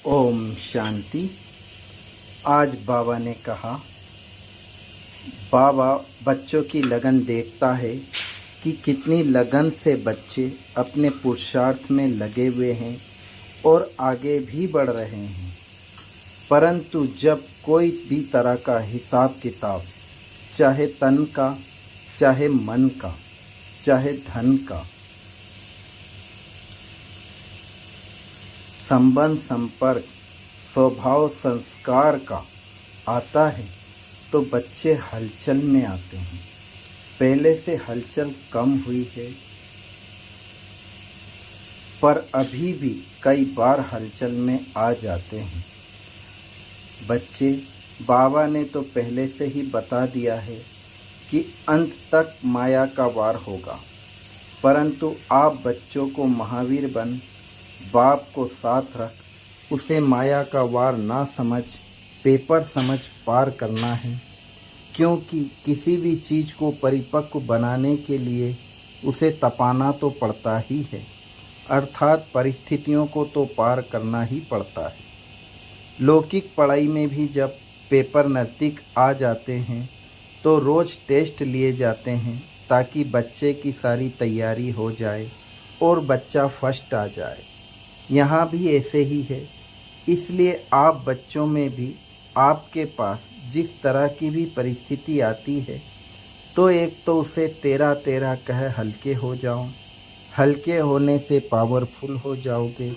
ओम शांति। आज बाबा ने कहा, बाबा बच्चों की लगन देखता है कि कितनी लगन से बच्चे अपने पुरुषार्थ में लगे हुए हैं और आगे भी बढ़ रहे हैं। परंतु जब कोई भी तरह का हिसाब किताब, चाहे तन का, चाहे मन का, चाहे धन का, संबंध संपर्क, स्वभाव संस्कार का आता है तो बच्चे हलचल में आते हैं। पहले से हलचल कम हुई है, पर अभी भी कई बार हलचल में आ जाते हैं। बच्चे, बाबा ने तो पहले से ही बता दिया है कि अंत तक माया का वार होगा, परंतु आप बच्चों को महावीर बन बाप को साथ रख उसे माया का वार ना समझ, पेपर समझ पार करना है। क्योंकि किसी भी चीज़ को परिपक्व बनाने के लिए उसे तपाना तो पड़ता ही है, अर्थात परिस्थितियों को तो पार करना ही पड़ता है। लौकिक पढ़ाई में भी जब पेपर नज़दीक आ जाते हैं तो रोज़ टेस्ट लिए जाते हैं ताकि बच्चे की सारी तैयारी हो जाए और बच्चा फर्स्ट आ जाए। यहाँ भी ऐसे ही है। इसलिए आप बच्चों में भी आपके पास जिस तरह की भी परिस्थिति आती है तो एक तो उसे तेरा तेरा कह हल्के हो जाओ। हल्के होने से पावरफुल हो जाओगे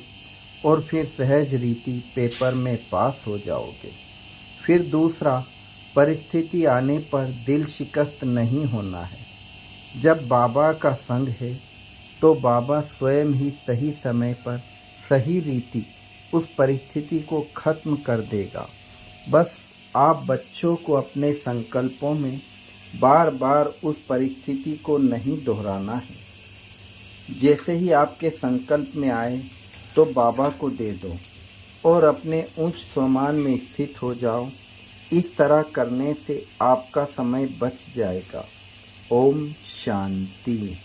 और फिर सहज रीति पेपर में पास हो जाओगे। फिर दूसरा, परिस्थिति आने पर दिल शिकस्त नहीं होना है। जब बाबा का संग है तो बाबा स्वयं ही सही समय पर सही रीति उस परिस्थिति को खत्म कर देगा। बस आप बच्चों को अपने संकल्पों में बार बार उस परिस्थिति को नहीं दोहराना है। जैसे ही आपके संकल्प में आए तो बाबा को दे दो और अपने उच्च स्वमान में स्थित हो जाओ। इस तरह करने से आपका समय बच जाएगा। ओम शांति।